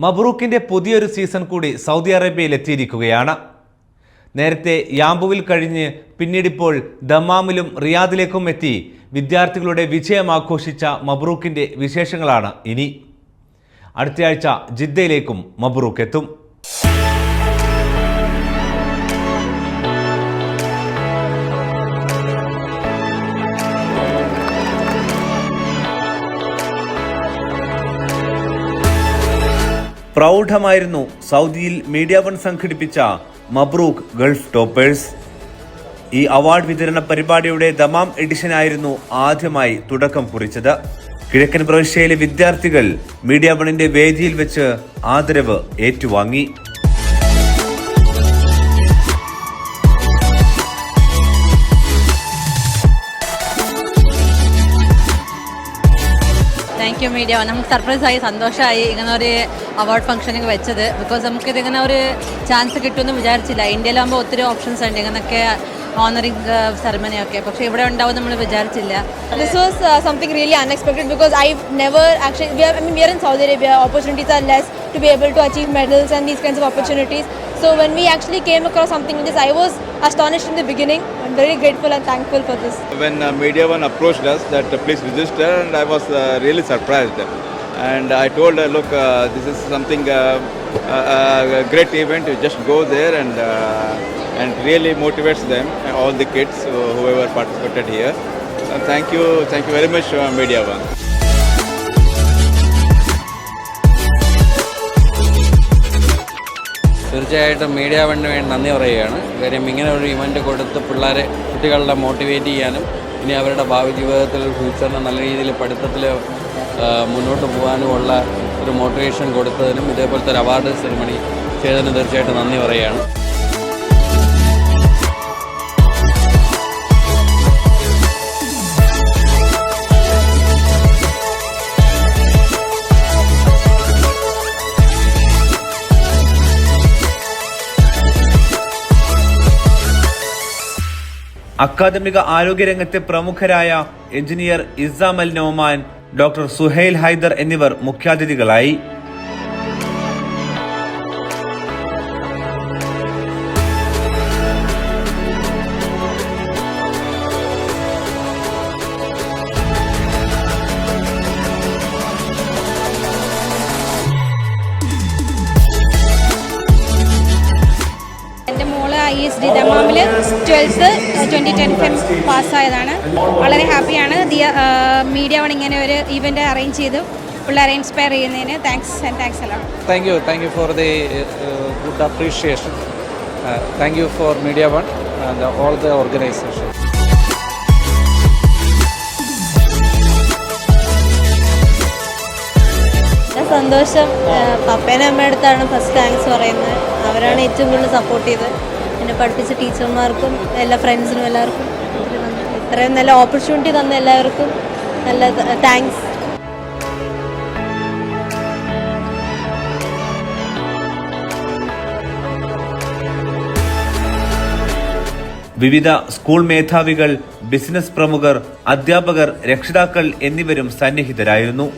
മബ്രൂക്കിന്റെ പുതിയൊരു സീസൺ കൂടി സൗദി അറേബ്യയിൽ എത്തിയിരിക്കുകയാണ്. നേരത്തെ യാംബുവിൽ കഴിഞ്ഞ് പിന്നീടിപ്പോൾ ദമാമിലും റിയാദിലേക്കും എത്തി വിദ്യാർത്ഥികളുടെ വിജയം ആഘോഷിച്ച മബ്രൂക്കിന്റെ വിശേഷങ്ങളാണ് ഇനി. അടുത്തയാഴ്ച ജിദ്ദയിലേക്കും മബ്രൂക്ക് എത്തും. പ്രൗഢമായിരുന്നു സൗദിയിൽ മീഡിയ വൺ സംഘടിപ്പിച്ച മബ്രൂക്ക് ഗൾഫ് ടോപ്പേഴ്സ്. ഈ അവാർഡ് വിതരണ പരിപാടിയുടെ ദമാം എഡിഷനായിരുന്നു ആദ്യമായി തുടക്കം കുറിച്ചത്. കിഴക്കൻ പ്രവിശ്യയിലെ വിദ്യാർത്ഥികൾ മീഡിയ വണിന്റെ വേദിയിൽ വെച്ച് ആദരവ് ഏറ്റുവാങ്ങി. Thank you media. നമുക്ക് സർപ്രൈസായി സന്തോഷമായി ഇങ്ങനെ ഒരു അവാർഡ് ഫംഗ്ഷനിൽ വെച്ചത്. ബിക്കോസ് നമുക്കിതിങ്ങനെ ഒരു ചാൻസ് കിട്ടുമെന്ന് വിചാരിച്ചില്ല. ഇന്ത്യയിലാകുമ്പോൾ ഒത്തിരി ഓപ്ഷൻസ് ഉണ്ട് ഇങ്ങനെയൊക്കെ ഓണറിംഗ് സെറമണി ഒക്കെ, പക്ഷേ ഇവിടെ ഉണ്ടാവും നമ്മൾ വിചാരിച്ചില്ല. This was something really unexpected because I've never actually, we are in Saudi Arabia, opportunities are less to be able to achieve medals and these kinds of opportunities. So when we actually came across something like this, I was astonished in the beginning. I'm very grateful and thankful for this. When Media One approached us that please register, and I was really surprised. And I told her, look, this is something a great event. You just go there and really motivates them, all the kids whoever participated here. Thank you very much, Media One. തീർച്ചയായിട്ടും media വണ്ണിന് വേണ്ടി നന്ദി പറയുകയാണ്. കാര്യം ഇങ്ങനെ ഒരു event കൊടുത്ത് കുട്ടികളെ മോട്ടിവേറ്റ് ചെയ്യാനും ഇനി അവരുടെ ഭാവി ജീവിതത്തിൽ ഫ്യൂച്ചറിന് നല്ല രീതിയിൽ പഠിത്തത്തിൽ മുന്നോട്ട് പോകാനുമുള്ള ഒരു മോട്ടിവേഷൻ കൊടുത്തതിനും ഇതേപോലത്തെ ഒരു അവാർഡ് സെറിമണി ചെയ്തതിനും തീർച്ചയായിട്ടും നന്ദി പറയുകയാണ്. അക്കാദമിക ആരോഗ്യരംഗത്തെ പ്രമുഖരായ എഞ്ചിനീയർ ഇസാം അൽ നോമാൻ, ഡോക്ടർ സുഹൈൽ ഹൈദർ എന്നിവർ മുഖ്യാതിഥികളായി. ISD ദമാമിൽ 12th 2010 പാസ്സായതാണ്. വളരെ ഹാപ്പിയാണ്. മീഡിയ വൺ ഇങ്ങനെ ഒരു ഇവൻ്റ് അറേഞ്ച് ചെയ്തു പിള്ളേരെ ഇൻസ്പയർ ചെയ്യുന്നതിന് താങ്ക്സ് എല്ലാം. Thank you for the good appreciation. Thank you for media one and all the organisation. സന്തോഷം. പപ്പേനെ അമ്മയുടെ അടുത്താണ് ഫസ്റ്റ് താങ്ക്സ് പറയുന്നത്. അവരാണ് ഏറ്റവും കൂടുതൽ സപ്പോർട്ട് ചെയ്തത്. എന്നെ പഠിപ്പിച്ച ടീച്ചർമാർക്കും എല്ലാ ഫ്രണ്ട്സിനും എല്ലാവർക്കും ഇത്രയും നല്ല ഓപ്പർച്യൂണിറ്റി തന്ന എല്ലാവർക്കും നല്ല താങ്ക്സ്. വിവിധ സ്കൂൾ മേധാവികൾ, ബിസിനസ് പ്രമുഖർ, അധ്യാപകർ, രക്ഷിതാക്കൾ എന്നിവരും സന്നിഹിതരായിരുന്നു.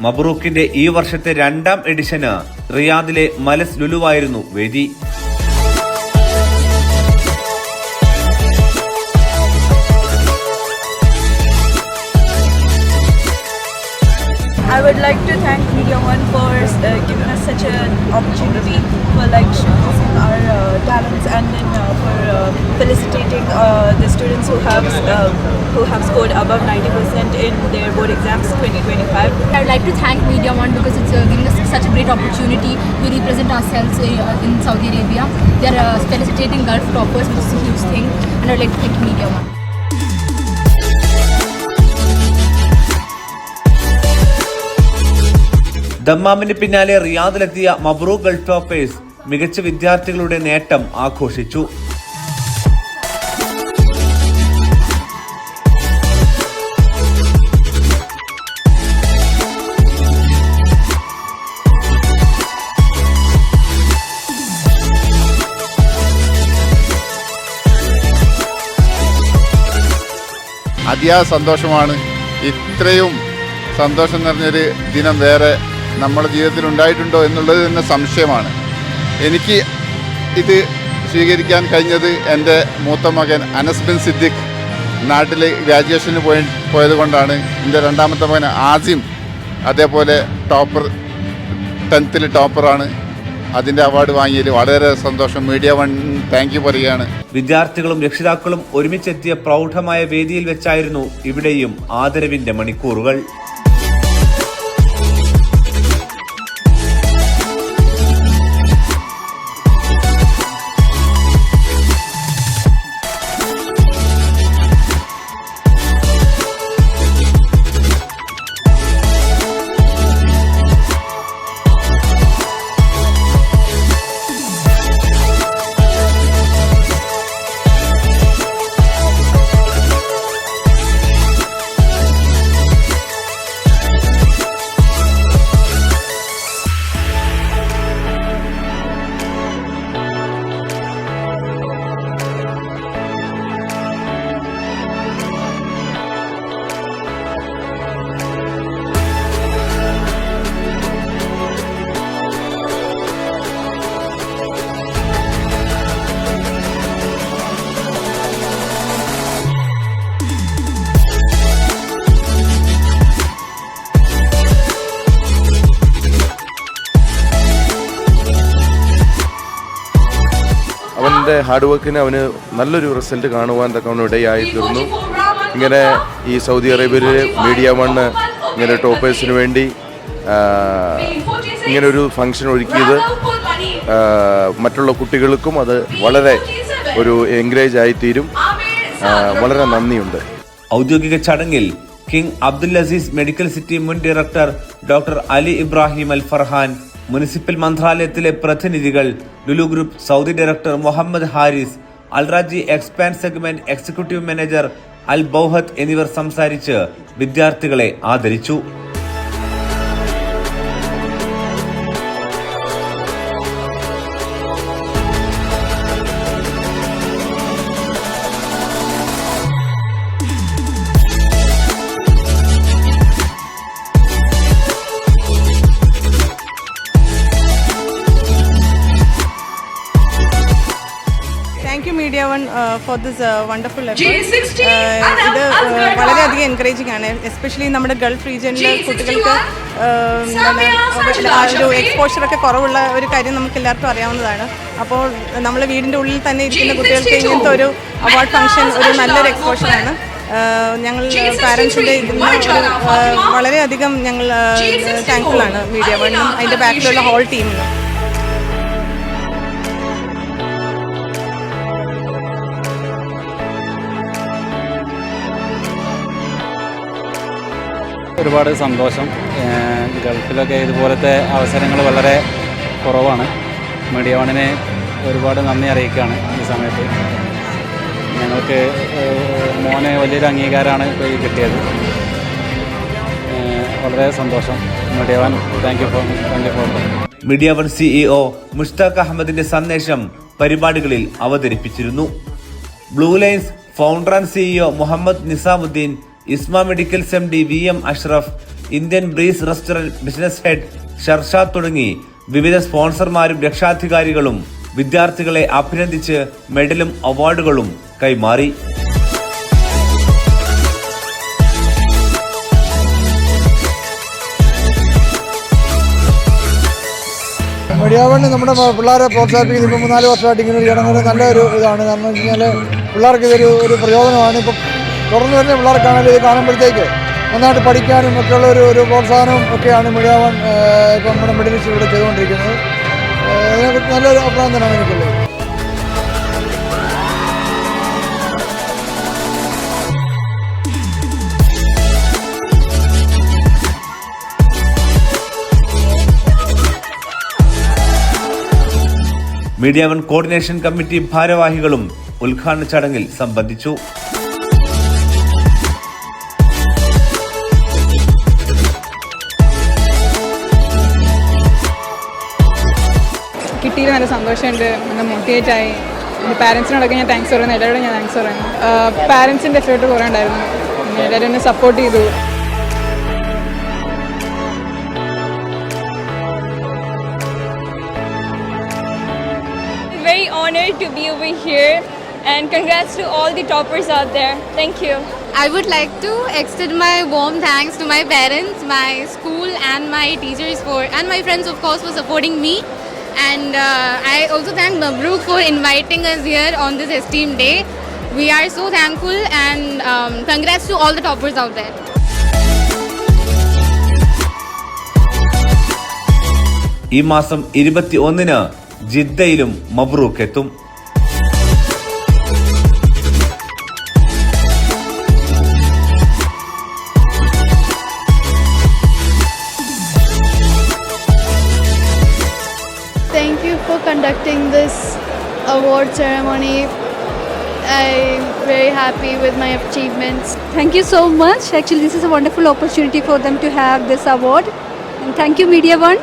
മബ്രൂക്കിന്റെ ഈ വർഷത്തെ 2ാം എഡിഷന് റിയാദിലെ മലസ് ലുലുവായിരുന്നു വേദി. I would like to thank Media One for giving us such an opportunity for showcasing our talents and then for felicitating the students who have scored above 90% in their board exams 2025. I would like to thank Media One because it's giving us such a great opportunity to represent ourselves in Saudi Arabia. They are felicitating Gulf toppers, which is a huge thing, and I would like to thank Media One. ദമ്മാമിന് പിന്നാലെ റിയാദിലെത്തിയ മബ്രൂക്ക് Gulf toppers മികച്ച വിദ്യാർത്ഥികളുടെ നേട്ടം ആഘോഷിച്ചു. അതിയായ സന്തോഷമാണ്. ഇത്രയും സന്തോഷം നിറഞ്ഞൊരു ദിനം വേറെ നമ്മുടെ ജീവിതത്തിൽ ഉണ്ടായിട്ടുണ്ടോ എന്നുള്ളത് തന്നെ സംശയമാണ്. എനിക്ക് ഇത് സ്വീകരിക്കാൻ കഴിഞ്ഞത് എൻ്റെ മൂത്ത മകൻ അനസ് ബിൻ സിദ്ദിഖ് നാട്ടിൽ ഗ്രാജുവേഷന് പോയത് കൊണ്ടാണ്. എൻ്റെ രണ്ടാമത്തെ മകൻ ആസിം അതേപോലെ 10th ടോപ്പറാണ്. അതിൻ്റെ അവാർഡ് വാങ്ങിയതിൽ വളരെ സന്തോഷം. മീഡിയ വൺ താങ്ക് യു പറയുകയാണ്. വിദ്യാർത്ഥികളും രക്ഷിതാക്കളും ഒരുമിച്ചെത്തിയ പ്രൗഢമായ വേദിയിൽ വെച്ചായിരുന്നു ഇവിടെയും ആദരവിന്റെ മണിക്കൂറുകൾ. അവൻ്റെ ഹാർഡ് വർക്കിന് അവന് നല്ലൊരു റിസൾട്ട് കാണുവാൻ തക്കവണ്ണം ഇടയായി തീർന്നു. ഇങ്ങനെ ഈ സൗദി അറേബ്യയിലെ മീഡിയ വണ്ണ് ഇങ്ങനെ ടോപ്പേഴ്സിന് വേണ്ടി ഇങ്ങനൊരു ഫംഗ്ഷൻ ഒരുക്കിയത് മറ്റുള്ള കുട്ടികൾക്കും അത് വളരെ ഒരു എൻകറേജ് ആയിത്തീരും. വളരെ നന്ദിയുണ്ട്. ഔദ്യോഗിക ചടങ്ങിൽ King Abdul Aziz medical city മുൻ director doctor Ali Ibrahim Al Farhan, municipal മന്ത്രാലയത്തിലെ പ്രതിനിധികൾ, Lulu group Saudi director Muhammad Haris, Alrajhi expand segment executive manager Al Bouhat എന്നിവർ സംസാരിച്ച് വിദ്യാർത്ഥികളെ ആദരിച്ചു. Media One for this wonderful effort. ഇത് വളരെയധികം എൻകറേജിംഗ് ആണ്. എസ്പെഷ്യലി നമ്മുടെ ഗൾഫ് റീജിയനിലെ കുട്ടികൾക്ക് ഒരു എക്സ്പോഷറൊക്കെ കുറവുള്ള ഒരു കാര്യം നമുക്ക് എല്ലാവർക്കും അറിയാവുന്നതാണ്. അപ്പോൾ നമ്മൾ വീടിൻ്റെ ഉള്ളിൽ തന്നെ ഇരിക്കുന്ന കുട്ടികൾക്ക് ഇങ്ങനത്തെ ഒരു അവാർഡ് ഫംഗ്ഷൻ ഒരു നല്ലൊരു എക്സ്പോഷറാണ്. ഞങ്ങൾ പാരൻസിൻ്റെ ഇതിന് വളരെയധികം ഞങ്ങൾ താങ്ക്ഫുള്ളാണ് മീഡിയ വണ്ണും അതിൻ്റെ ബാക്കിലുള്ള ഹോൾ ടീമിനും. ഒരുപാട് സന്തോഷം. ഗൾഫിലൊക്കെ ഇതുപോലത്തെ അവസരങ്ങൾ വളരെ കുറവാണ്. മീഡിയ വണ്ണിനെ ഒരുപാട് നന്ദി അറിയിക്കുകയാണ് ഈ സമയത്ത്. ഞങ്ങൾക്ക് മോനെ വലിയൊരു അംഗീകാരമാണ് ഇപ്പോൾ ഈ കിട്ടിയത്. വളരെ സന്തോഷം. Media one thank you for media one CEO Mushtaq അഹമ്മദിന്റെ സന്ദേശം പരിപാടികളിൽ അവതരിപ്പിച്ചിരുന്നു. Blue lines founder and CEO Muhammad Nizamuddin, Isma medicals MD VM Ashraf, Indian breeze restaurant business head Sharshad തുടങ്ങി വിവിധ സ്പോൺസർമാരും രക്ഷാധികാരികളും വിദ്യാർത്ഥികളെ അഭിനന്ദിച്ച് മെഡലും അവാർഡുകളും കൈമാറി. മീഡിയ വൺ നമ്മുടെ പിള്ളേരെ പ്രോത്സാഹിപ്പിക്കുന്നത് ഇപ്പോൾ 3-4 വർഷമായിട്ട് ഇങ്ങനെ ഒരു ചടങ്ങ് നല്ലൊരു ഇതാണ്. കാരണം വെച്ച് കഴിഞ്ഞാൽ പിള്ളേർക്ക് ഇതൊരു പ്രയോജനമാണ്. ഇപ്പം തുടർന്ന് വരുന്ന പിള്ളേർക്കാണെങ്കിൽ ഇത് കാണുമ്പോഴത്തേക്ക് നന്നായിട്ട് പഠിക്കാനും ഒക്കെയുള്ള ഒരു പ്രോത്സാഹനവും ഒക്കെയാണ് മീഡിയ വൺ ഇപ്പം നമ്മുടെ മിഡിൽ ഈസ്റ്റ് ഇവിടെ ചെയ്തുകൊണ്ടിരിക്കുന്നത്. അതിനെക്കുറിച്ച് നല്ലൊരു അഭിപ്രായം തന്നെയാണ് എനിക്കുള്ളത്. മീഡിയ വൺ കോർഡിനേഷൻ കമ്മിറ്റി ഭാരവാഹികളും ഉദ്ഘാടന ചടങ്ങിൽ സംബന്ധിച്ചു. കിട്ടിയത് നല്ല സന്തോഷമുണ്ട്, നല്ല മോട്ടിവേറ്റ് ആയി. എൻ്റെ പാരൻസിനോടൊക്കെ ഞാൻ താങ്ക്സ് പറയുന്നു, എല്ലാവരോടും ഞാൻ താങ്ക്സ് പറയുന്നു. പാരൻസിൻ്റെ എഫേർട്ട് കുറേ ഉണ്ടായിരുന്നു, എല്ലാവരും എന്നെ സപ്പോർട്ട് ചെയ്തു. Very honored to be over here, and congrats to all the toppers out there. Thank you. I would like to extend my warm thanks to my parents, my school and my teachers and my friends of course for supporting me. And I also thank Mabruk for inviting us here on this esteemed day. We are so thankful, and congrats to all the toppers out there. ഈ മാസം 21-ന് ജിദ്ദയിലും മബ്രൂക്ക് എത്തും. Thank you for conducting this award ceremony. I'm very happy with my achievements. Thank you so much. Actually, this is a wonderful opportunity for them to have this award. And thank you, Media One.